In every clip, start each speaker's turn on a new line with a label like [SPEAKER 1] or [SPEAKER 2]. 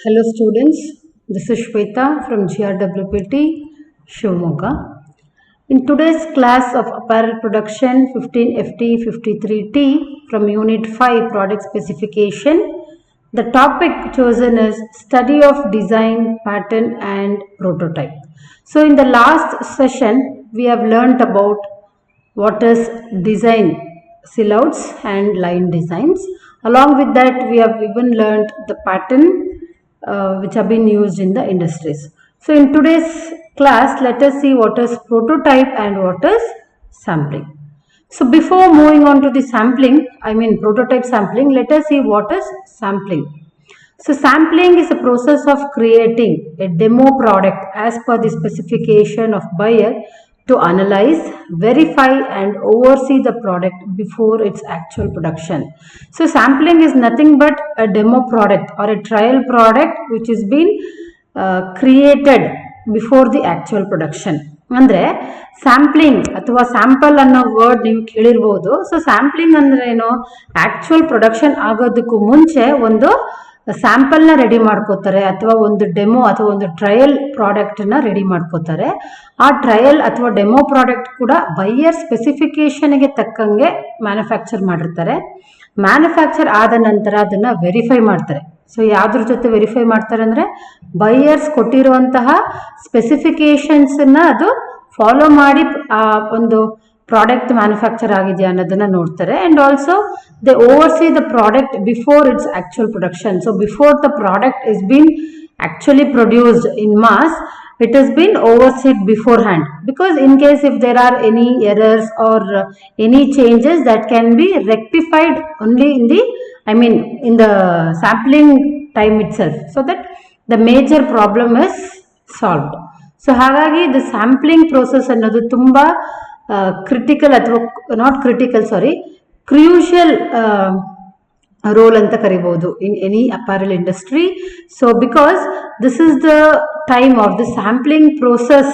[SPEAKER 1] Hello students, this is Shweta from GRWPT, Shivamogga. In today's class of Apparel Production 15FT 53T from Unit 5 Product Specification, the topic chosen is Study of Design, Pattern and Prototype. So in the last session, we have learnt about what is design silhouettes and line designs. Along with that, we have even learnt the pattern which have been used in the industries. So in today's class, let us see what is prototype and what is sampling. So before moving on to the prototype sampling, let us see what is sampling. So sampling is a process of creating a demo product as per the specification of buyer to analyze, verify and oversee the product before its actual production. So sampling is nothing but a demo product or a trial product which is been created before the actual production. ಅಂದ್ರೆ sampling ಅಥವಾ sample ಅನ್ನೋ word ನೀವು ಕೇಳಿರ್ಬೋದು. So sampling ಅಂದ್ರೆ ಏನು, actual production ಆಗೋದಕ್ಕೂ ಮುಂಚೆ ಒಂದು sample ನ ರೆಡಿ ಮಾಡ್ಕೋತಾರೆ ಅಥವಾ ಒಂದು ಡೆಮೋ ಅಥವಾ ಒಂದು ಟ್ರಯಲ್ ಪ್ರಾಡಕ್ಟ್ ನ ರೆಡಿ ಮಾಡ್ಕೋತಾರೆ. ಆ ಟ್ರಯಲ್ ಅಥವಾ ಡೆಮೋ ಪ್ರಾಡಕ್ಟ್ ಕೂಡ ಬೈಯರ್ ಸ್ಪೆಸಿಫಿಕೇಶನ್ ಗೆ ತಕ್ಕಂಗೆ ಮ್ಯಾನುಫ್ಯಾಕ್ಚರ್ ಮಾಡಿರ್ತಾರೆ. ಮ್ಯಾನುಫ್ಯಾಕ್ಚರ್ ಆದ ನಂತರ ಅದನ್ನ ವೆರಿಫೈ ಮಾಡ್ತಾರೆ. ಸೊ ಯಾವ್ದ್ರ ಜೊತೆ ವೆರಿಫೈ ಮಾಡ್ತಾರೆ ಅಂದ್ರೆ ಬೈಯರ್ಸ್ ಕೊಟ್ಟಿರುವಂತಹ ಸ್ಪೆಸಿಫಿಕೇಶನ್ಸ್ ನ ಅದು ಫಾಲೋ ಮಾಡಿ ಆ ಒಂದು ಪ್ರಾಡಕ್ಟ್ ಮ್ಯಾನುಫ್ಯಾಕ್ಚರ್ ಆಗಿದೆಯಾ ಅನ್ನೋದನ್ನ ನೋಡ್ತಾರೆ. And also they overseas the product before it's actual production. So before the product is been actually produced in mass, it has been overseen beforehand, because in case if there are any errors or any changes that can be rectified only in the sampling time itself, so that the major problem is solved. So ಹಾಗಾಗಿ the sampling process ಅನ್ನೋದು ತುಂಬಾ critical ಅಥವಾ not critical crucial role ಅಂತ ಕರಿಬಹುದು in any apparel industry. So because this is the time of the sampling process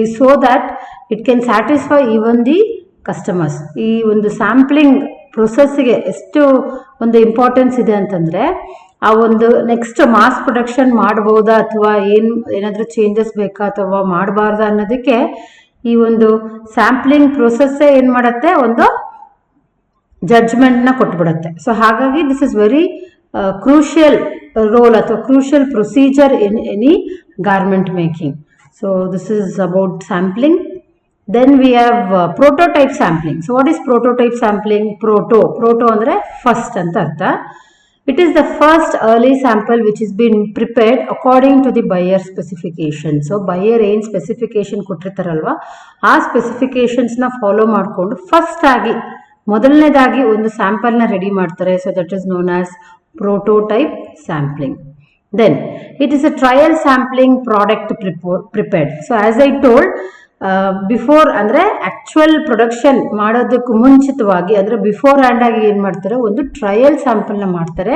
[SPEAKER 1] is so that it can satisfy even the customers. ಈ ಒಂದು sampling ಪ್ರೊಸೆಸ್ಗೆ ಎಷ್ಟು ಒಂದು importance ಇದೆ ಅಂತಂದ್ರೆ, ಆ ಒಂದು ನೆಕ್ಸ್ಟ್ ಮಾಸ್ ಪ್ರೊಡಕ್ಷನ್ ಮಾಡಬಹುದಾ ಅಥವಾ ಏನಾದ್ರೂ ಚೇಂಜಸ್ ಬೇಕಾ ಅಥವಾ ಮಾಡಬಾರ್ದಾ ಅನ್ನೋದಕ್ಕೆ ಈ ಒಂದು ಸ್ಯಾಂಪ್ಲಿಂಗ್ ಪ್ರೊಸೆಸ್ ಏನ್ ಮಾಡುತ್ತೆ, ಒಂದು ಜಡ್ಜ್ಮೆಂಟ್ ನ ಕೊಟ್ಬಿಡುತ್ತೆ. ಸೊ ಹಾಗಾಗಿ this is very crucial role ಅಥವಾ crucial procedure in any garment making. So this is about sampling. Then we have prototype sampling. So what is prototype sampling? Proto ಅಂದ್ರೆ first ಅಂತ ಅರ್ಥ. It is the first early sample which is been prepared according to the buyer specification. So buyer ಏನ್ specification ಕೊಟ್ಟಿರ್ತಾರಲ್ವಾ, ಆ specifications ನ follow ಮಾಡಿಕೊಂಡು first ಆಗಿ ಮೊದಲನೇದಾಗಿ ಒಂದು ಸ್ಯಾಂಪಲ್ ನ ರೆಡಿ ಮಾಡ್ತಾರೆ. So that is known as prototype sampling. Then it is a trial sampling product prepared. So as I told, before ಅಂದ್ರೆ ಆಕ್ಚುಯಲ್ ಪ್ರೊಡಕ್ಷನ್ ಮಾಡೋದಕ್ಕೂ ಮುಂಚಿತವಾಗಿ ಅಂದ್ರೆ ಬಿಫೋರ್ ಹ್ಯಾಂಡ್ ಆಗಿ ಏನ್ ಮಾಡ್ತಾರೆ, ಒಂದು ಟ್ರಯಲ್ ಸ್ಯಾಂಪಲ್ ನ ಮಾಡ್ತಾರೆ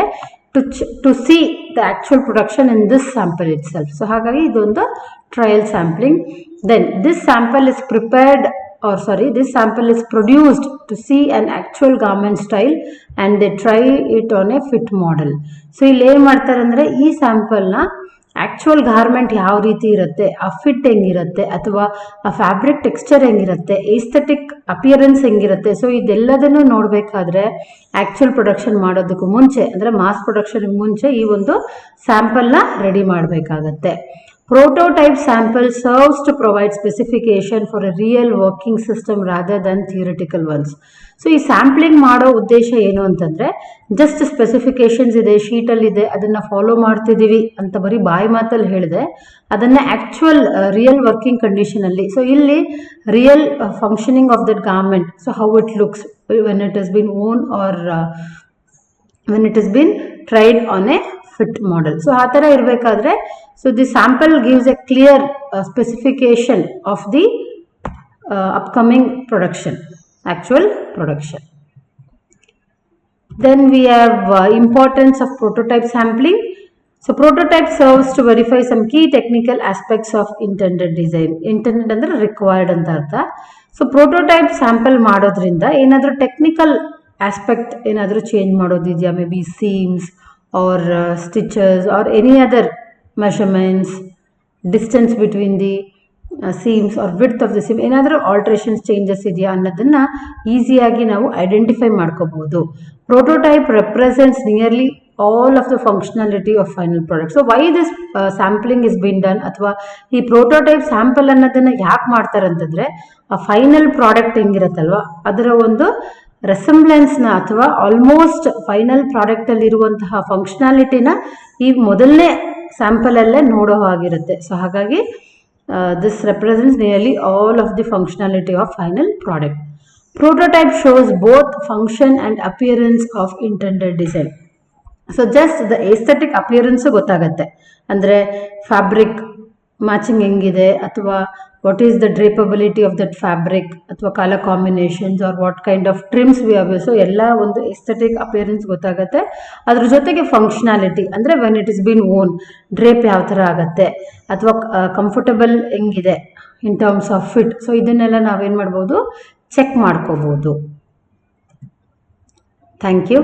[SPEAKER 1] to see the actual production in this sample itself. So ಹಾಗಾಗಿ ಇದೊಂದು trial sampling. Then this sample is prepared, this sample is produced to see an actual garment style and they try it on a fit model. So ಇಲ್ಲಿ ಏನ್ ಮಾಡ್ತಾರೆ ಅಂದ್ರೆ, ಈ sample ನ actual garment ಯಾವ ರೀತಿ ಇರುತ್ತೆ, ಆ ಫಿಟ್ ಹೆಂಗಿರುತ್ತೆ ಅಥವಾ ಆ ಫ್ಯಾಬ್ರಿಕ್ ಟೆಕ್ಸ್ಚರ್ ಹೆಂಗಿರುತ್ತೆ, ಏಸ್ಥೆಟಿಕ್ ಅಪಿಯರೆನ್ಸ್ ಹೆಂಗಿರುತ್ತೆ. ಸೊ ಇದೆಲ್ಲದನ್ನು ನೋಡ್ಬೇಕಾದ್ರೆ ಆಕ್ಚುಯಲ್ ಪ್ರೊಡಕ್ಷನ್ ಮಾಡೋದಕ್ಕೂ ಮುಂಚೆ ಅಂದ್ರೆ ಮಾಸ್ ಪ್ರೊಡಕ್ಷನ್ ಮುಂಚೆ ಈ ಒಂದು ಸ್ಯಾಂಪಲ್ ನ ರೆಡಿ ಮಾಡಬೇಕಾಗತ್ತೆ. Prototype sample serves to provide specification for a real working system rather than theoretical ones. So ಈ ಸ್ಯಾಂಪ್ಲಿಂಗ್ ಮಾಡೋ ಉದ್ದೇಶ ಏನು ಅಂತಂದ್ರೆ, ಜಸ್ಟ್ ಸ್ಪೆಸಿಫಿಕೇಶನ್ಸ್ ಇದೆ, ಶೀಟ್ ಅಲ್ಲಿ ಇದೆ, ಅದನ್ನ ಫಾಲೋ ಮಾಡ್ತಿದೀವಿ ಅಂತ ಬರೀ ಬಾಯಿ ಮಾತಲ್ಲಿ ಹೇಳಿದೆ, ಅದನ್ನ ಆಕ್ಚುಯಲ್ ರಿಯಲ್ ವರ್ಕಿಂಗ್ ಕಂಡೀಷನ್ ಅಲ್ಲಿ, ಸೊ ಇಲ್ಲಿ real functioning of that garment, so how it looks when it has been worn or when it has been tried on a fit model. So ಆ ತರ ಇರಬೇಕಾದ್ರೆ, so the sample gives a clear specification of the upcoming production, actual production. Then we have importance of prototype sampling. So prototype serves to verify some key technical aspects of intended design. Intended ಅಂದ್ರೆ required ಅಂತ ಅರ್ಥ. So prototype sample ಮಾಡೋದ್ರಿಂದ ಏನಾದರೂ technical aspect ಏನಾದರೂ change ಮಾಡೋದಿದೆಯಾ, maybe seams or stitches or any other measurements, distance between the seams or width of the seam, ಏನಾದರೂ alterations changes ಇದೆಯಾ ಅನ್ನೋದನ್ನು ಈಸಿಯಾಗಿ ನಾವು ಐಡೆಂಟಿಫೈ ಮಾಡ್ಕೋಬಹುದು. Prototype represents nearly all of the functionality of final product. So why this sampling is been done ಅಥವಾ ಈ prototype sample ಅನ್ನೋದನ್ನ ಯಾಕೆ ಮಾಡ್ತಾರೆ ಅಂತಂದ್ರೆ ಆ ಫೈನಲ್ ಪ್ರಾಡಕ್ಟ್ ಹೆಂಗಿರತ್ತಲ್ವ ಅದರ ಒಂದು ರೆಸೆಂಬ್ಲೆನ್ಸ್ನ ಅಥವಾ ಆಲ್ಮೋಸ್ಟ್ ಫೈನಲ್ ಪ್ರಾಡಕ್ಟ್ ಅಲ್ಲಿ ಇರುವಂತಹ ಫಂಕ್ಷನಾಲಿಟಿನ ಈ ಮೊದಲನೇ ಸ್ಯಾಂಪಲ್ ಅಲ್ಲೇ ನೋಡೋ ಹಾಗಿರುತ್ತೆ. ಸೊ ಹಾಗಾಗಿ this represents nearly all of the functionality of final product. Prototype shows both function and appearance of intended design. So just the aesthetic appearance ಗೊತ್ತಾಗತ್ತೆ, ಅಂದರೆ ಫ್ಯಾಬ್ರಿಕ್ ಮ್ಯಾಚಿಂಗ್ ಹೆಂಗಿದೆ ಅಥವಾ what is the drapability of that fabric ಅಥವಾ colour combinations are what kind of trims we have. So ಎಲ್ಲ ಒಂದು aesthetic appearance ಗೊತ್ತಾಗುತ್ತೆ. ಅದ್ರ ಜೊತೆಗೆ ಫಂಕ್ಷನಾಲಿಟಿ ಅಂದರೆ when it is been on drape ಯಾವ ಥರ ಆಗುತ್ತೆ ಅಥವಾ ಕಂಫರ್ಟಬಲ್ ಹೆಂಗಿದೆ in terms of fit. So ಇದನ್ನೆಲ್ಲ ನಾವೇನು ಮಾಡ್ಬೋದು, ಚೆಕ್ ಮಾಡ್ಕೋಬೋದು. Thank you.